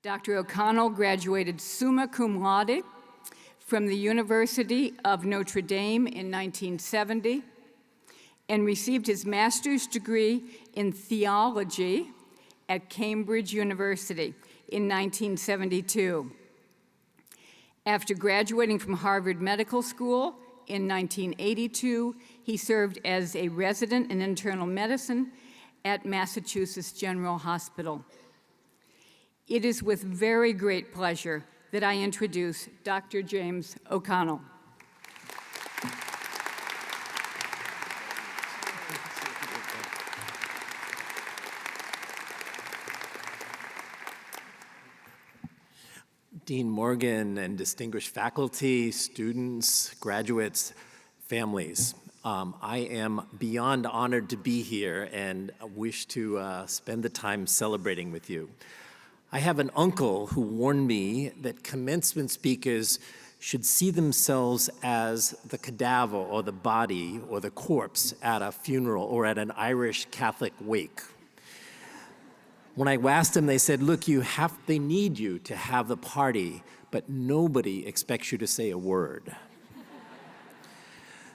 Dr. O'Connell graduated summa cum laude from the University of Notre Dame in 1970 and received his master's degree in theology at Cambridge University in 1972. After graduating from Harvard Medical School in 1982, he served as a resident in internal medicine at Massachusetts General Hospital. It is with very great pleasure that I introduce Dr. James O'Connell. Dean Morgan and distinguished faculty, students, graduates, families. I am beyond honored to be here and wish to spend the time celebrating with you. I have an uncle who warned me that commencement speakers should see themselves as the cadaver or the body or the corpse at a funeral or at an Irish Catholic wake. When I asked them, they said, look, they need you to have the party, but nobody expects you to say a word.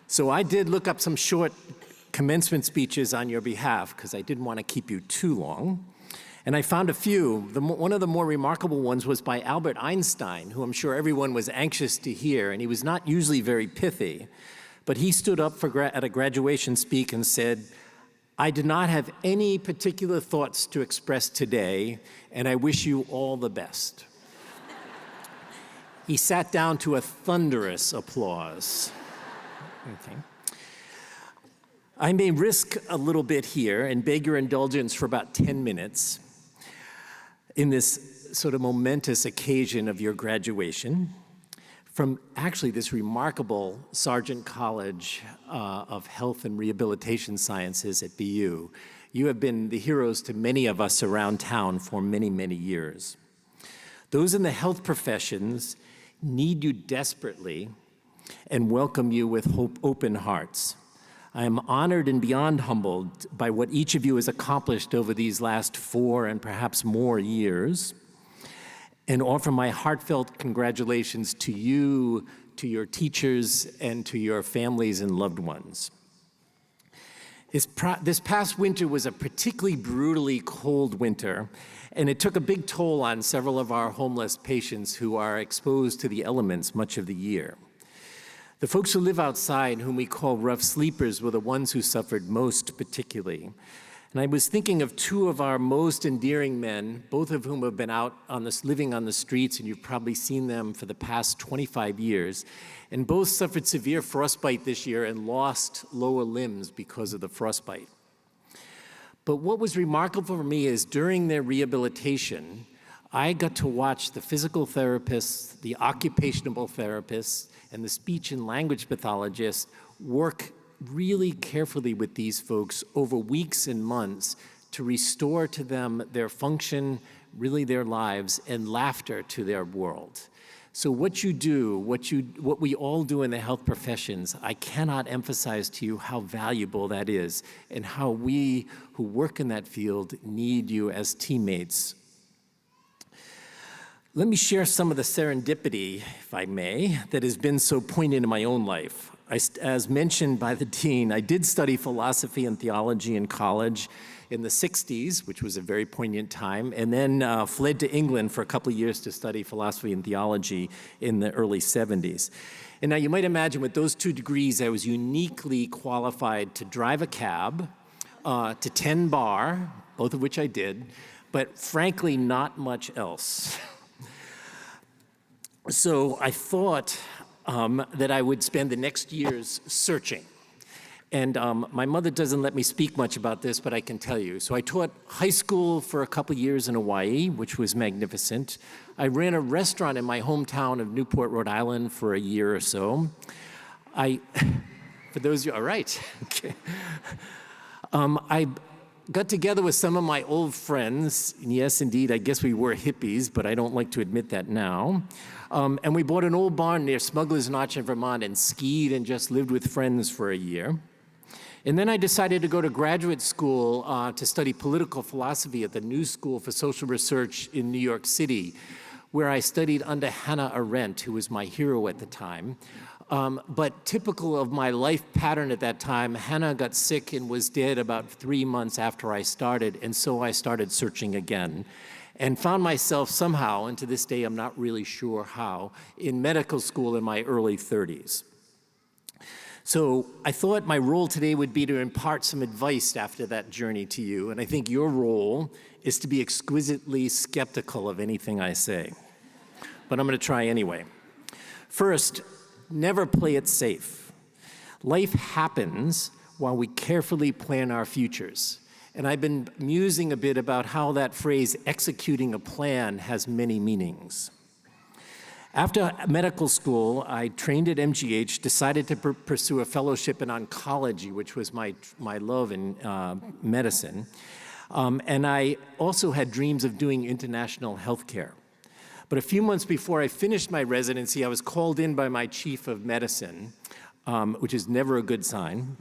So I did look up some short commencement speeches on your behalf because I didn't want to keep you too long. And I found a few. One of the more remarkable ones was by Albert Einstein, who I'm sure everyone was anxious to hear, and he was not usually very pithy. But he stood up at a graduation speak and said, I do not have any particular thoughts to express today, and I wish you all the best. He sat down to a thunderous applause. Okay. I may risk a little bit here and beg your indulgence for about 10 minutes in this sort of momentous occasion of your graduation from actually this remarkable Sargent College of Health and Rehabilitation Sciences at BU. You have been the heroes to many of us around town for many, many years. Those in the health professions need you desperately and welcome you with open hearts. I am honored and beyond humbled by what each of you has accomplished over these last 4 and perhaps more years, and offer my heartfelt congratulations to you, to your teachers, and to your families and loved ones. This past winter was a particularly brutally cold winter, and it took a big toll on several of our homeless patients who are exposed to the elements much of the year. The folks who live outside, whom we call rough sleepers, were the ones who suffered most particularly. And I was thinking of 2 of our most endearing men, both of whom have been out living on the streets, and you've probably seen them for the past 25 years. And both suffered severe frostbite this year and lost lower limbs because of the frostbite. But what was remarkable for me is during their rehabilitation, I got to watch the physical therapists, the occupational therapists, and the speech and language pathologists work really carefully with these folks over weeks and months to restore to them their function, really their lives, and laughter to their world. So what you do, what we all do in the health professions, I cannot emphasize to you how valuable that is and how we who work in that field need you as teammates. Let me share some of the serendipity, if I may, that has been so poignant in my own life. As mentioned by the dean, I did study philosophy and theology in college in the 60s, which was a very poignant time, and then fled to England for a couple of years to study philosophy and theology in the early 70s. And now you might imagine with those 2 degrees, I was uniquely qualified to drive a cab, to tend bar, both of which I did, but frankly, not much else. So I thought that I would spend the next years searching. And my mother doesn't let me speak much about this, but I can tell you. So I taught high school for a couple years in Hawaii, which was magnificent. I ran a restaurant in my hometown of Newport, Rhode Island for a year or so. For those of you, all right, okay. I got together with some of my old friends, and yes, indeed, I guess we were hippies, but I don't like to admit that now. And we bought an old barn near Smuggler's Notch in Vermont and skied and just lived with friends for a year. And then I decided to go to graduate school to study political philosophy at the New School for Social Research in New York City, where I studied under Hannah Arendt, who was my hero at the time. But typical of my life pattern at that time, Hannah got sick and was dead about 3 months after I started, and so I started searching again and found myself somehow, and to this day I'm not really sure how, in medical school in my early 30s. So I thought my role today would be to impart some advice after that journey to you, and I think your role is to be exquisitely skeptical of anything I say. But I'm going to try anyway. First, never play it safe. Life happens while we carefully plan our futures. And I've been musing a bit about how that phrase, executing a plan, has many meanings. After medical school, I trained at MGH, decided to pursue a fellowship in oncology, which was my love in medicine. And I also had dreams of doing international healthcare. But a few months before I finished my residency, I was called in by my chief of medicine, which is never a good sign,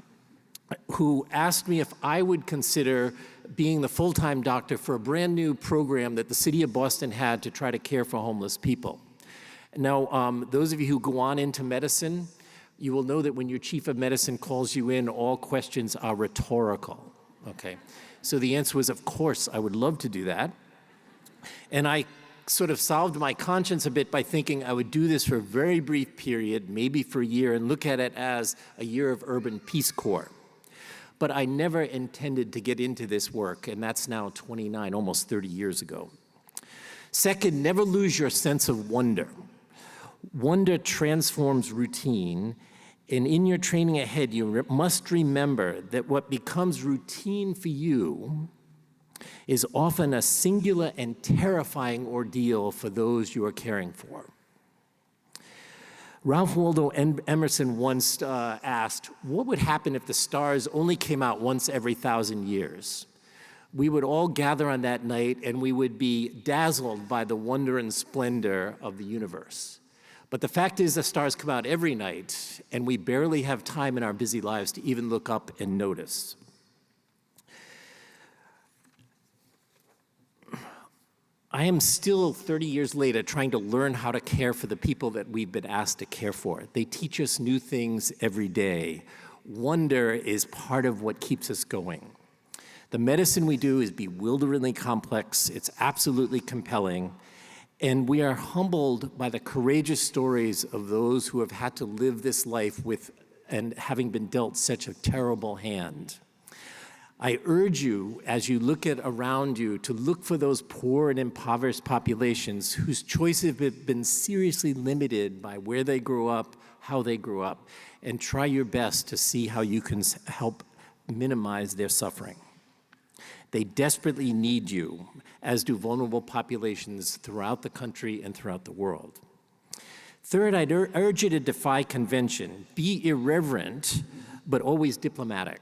who asked me if I would consider being the full-time doctor for a brand new program that the city of Boston had to try to care for homeless people. Now, those of you who go on into medicine, you will know that when your chief of medicine calls you in, all questions are rhetorical, okay? So the answer was, of course, I would love to do that. And I sort of solved my conscience a bit by thinking I would do this for a very brief period, maybe for a year, and look at it as a year of urban Peace Corps. But I never intended to get into this work, and that's now 29, almost 30 years ago. Second, never lose your sense of wonder. Wonder transforms routine, and in your training ahead, you must remember that what becomes routine for you is often a singular and terrifying ordeal for those you are caring for. Ralph Waldo Emerson once asked, what would happen if the stars only came out once every 1,000 years? We would all gather on that night and we would be dazzled by the wonder and splendor of the universe. But the fact is the stars come out every night and we barely have time in our busy lives to even look up and notice. I am still 30 years later trying to learn how to care for the people that we've been asked to care for. They teach us new things every day. Wonder is part of what keeps us going. The medicine we do is bewilderingly complex, it's absolutely compelling, and we are humbled by the courageous stories of those who have had to live this life with and having been dealt such a terrible hand. I urge you, as you look at around you, to look for those poor and impoverished populations whose choices have been seriously limited by where they grew up, how they grew up, and try your best to see how you can help minimize their suffering. They desperately need you, as do vulnerable populations throughout the country and throughout the world. Third, I'd urge you to defy convention. Be irreverent, but always diplomatic.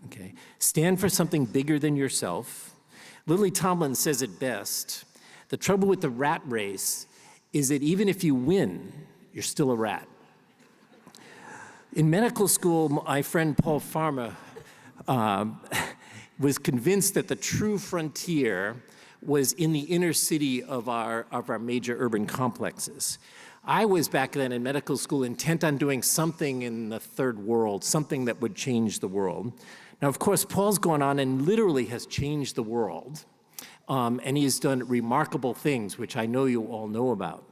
Okay. Stand for something bigger than yourself. Lily Tomlin says it best. The trouble with the rat race is that even if you win, you're still a rat. In medical school, my friend Paul Farmer was convinced that the true frontier was in the inner city of our major urban complexes. I was back then in medical school intent on doing something in the third world, something that would change the world. Now, of course, Paul's gone on and literally has changed the world, and he has done remarkable things, which I know you all know about.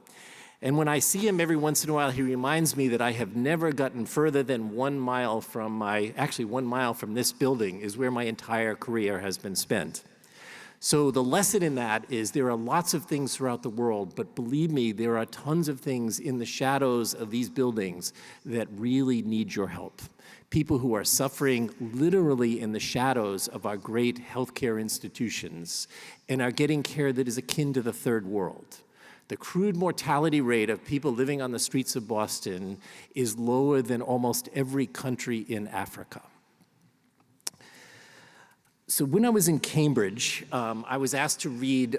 And when I see him every once in a while, he reminds me that I have never gotten further than 1 mile from 1 mile from this building is where my entire career has been spent. So the lesson in that is there are lots of things throughout the world, but believe me, there are tons of things in the shadows of these buildings that really need your help. People who are suffering literally in the shadows of our great healthcare institutions and are getting care that is akin to the third world. The crude mortality rate of people living on the streets of Boston is lower than almost every country in Africa. So when I was in Cambridge, I was asked to read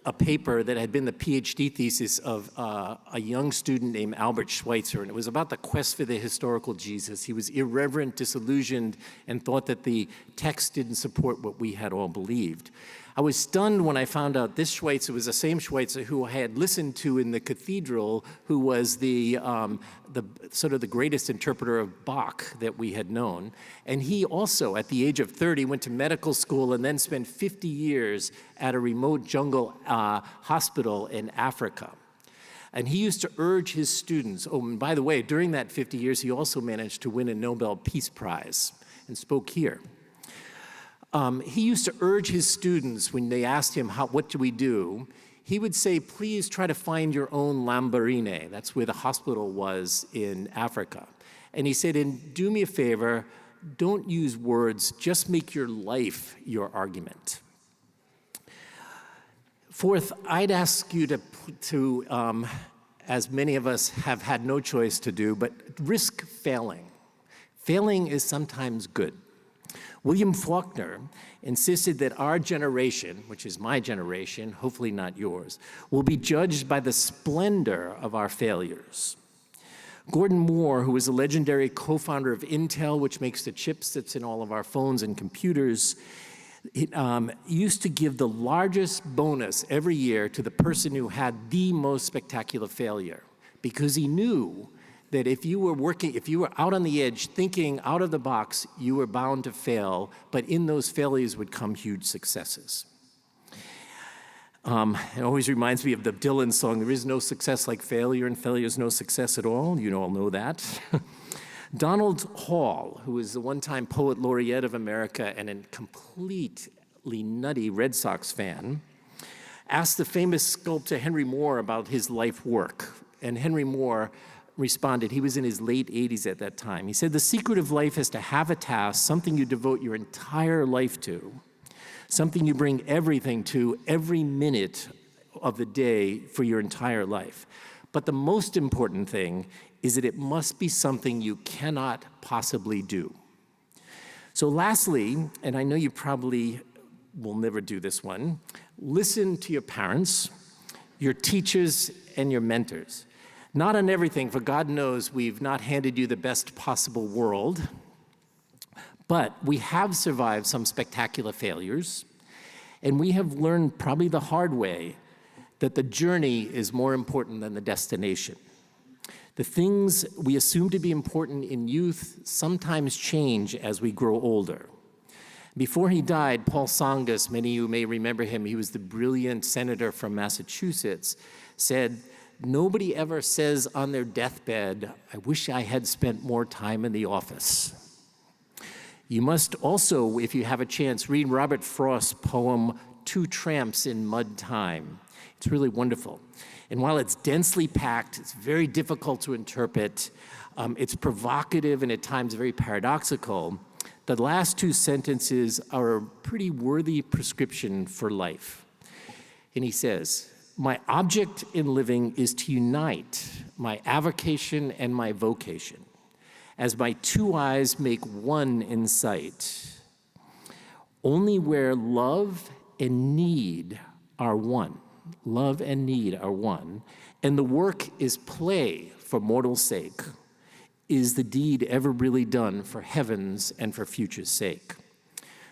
a paper that had been the PhD thesis of a young student named Albert Schweitzer, and it was about the quest for the historical Jesus. He was irreverent, disillusioned, and thought that the text didn't support what we had all believed. I was stunned when I found out this Schweitzer was the same Schweitzer who I had listened to in the cathedral, who was the sort of the greatest interpreter of Bach that we had known. And he also, at the age of 30, went to medical school and then spent 50 years at a remote jungle hospital in Africa. And he used to urge his students, oh, and by the way, during that 50 years, he also managed to win a Nobel Peace Prize and spoke here. He used to urge his students when they asked him, what do we do? He would say, please try to find your own Lamborghini. That's where the hospital was in Africa. And he said, and do me a favor, don't use words, just make your life your argument. Fourth, I'd ask you to as many of us have had no choice to do, but risk failing. Failing is sometimes good. William Faulkner insisted that our generation, which is my generation, hopefully not yours, will be judged by the splendor of our failures. Gordon Moore, who was a legendary co-founder of Intel, which makes the chips that's in all of our phones and computers, used to give the largest bonus every year to the person who had the most spectacular failure, because he knew that if you were out on the edge, thinking out of the box, you were bound to fail, but in those failures would come huge successes. It always reminds me of the Dylan song, there is no success like failure, and failure is no success at all. You all know that. Donald Hall, who is the one-time poet laureate of America and a completely nutty Red Sox fan, asked the famous sculptor Henry Moore about his life work. And Henry Moore responded, he was in his late 80s at that time. He said, the secret of life is to have a task, something you devote your entire life to, something you bring everything to every minute of the day for your entire life. But the most important thing is that it must be something you cannot possibly do. So lastly, and I know you probably will never do this one, listen to your parents, your teachers, and your mentors. Not on everything, for God knows we've not handed you the best possible world, but we have survived some spectacular failures, and we have learned probably the hard way that the journey is more important than the destination. The things we assume to be important in youth sometimes change as we grow older. Before he died, Paul Tsongas, many of you may remember him, he was the brilliant senator from Massachusetts, said, nobody ever says on their deathbed, I wish I had spent more time in the office. You must also, if you have a chance, read Robert Frost's poem, Two Tramps in Mud Time. It's really wonderful. And while it's densely packed, it's very difficult to interpret, it's provocative and at times very paradoxical, the last two sentences are a pretty worthy prescription for life. And he says, my object in living is to unite my avocation and my vocation, as my two eyes make one in sight. Only where love and need are one, love and need are one, and the work is play for mortal sake, is the deed ever really done for heaven's and for future's sake.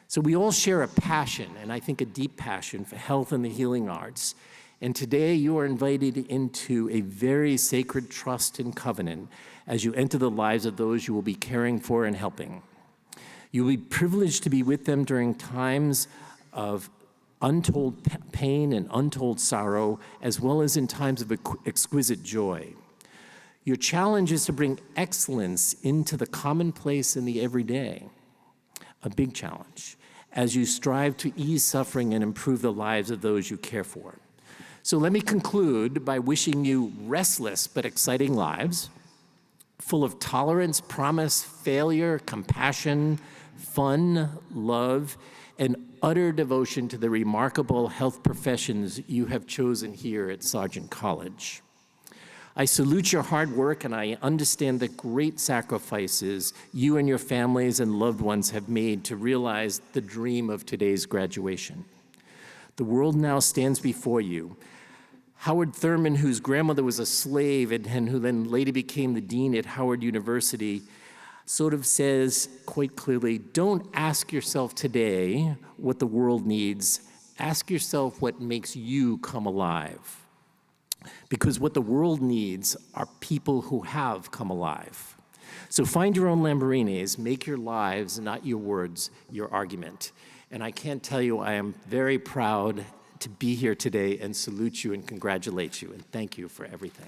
So we all share a passion, and I think a deep passion for health and the healing arts. And today you are invited into a very sacred trust and covenant as you enter the lives of those you will be caring for and helping. You will be privileged to be with them during times of untold pain and untold sorrow, as well as in times of exquisite joy. Your challenge is to bring excellence into the commonplace and the everyday, a big challenge, as you strive to ease suffering and improve the lives of those you care for. So let me conclude by wishing you restless but exciting lives, full of tolerance, promise, failure, compassion, fun, love, and utter devotion to the remarkable health professions you have chosen here at Sargent College. I salute your hard work, and I understand the great sacrifices you and your families and loved ones have made to realize the dream of today's graduation. The world now stands before you. Howard Thurman, whose grandmother was a slave and who then later became the dean at Howard University, sort of says quite clearly, don't ask yourself today what the world needs. Ask yourself what makes you come alive. Because what the world needs are people who have come alive. So find your own Lamborghinis, make your lives, not your words, your argument. And I can't tell you, I am very proud to be here today and salute you and congratulate you. And thank you for everything.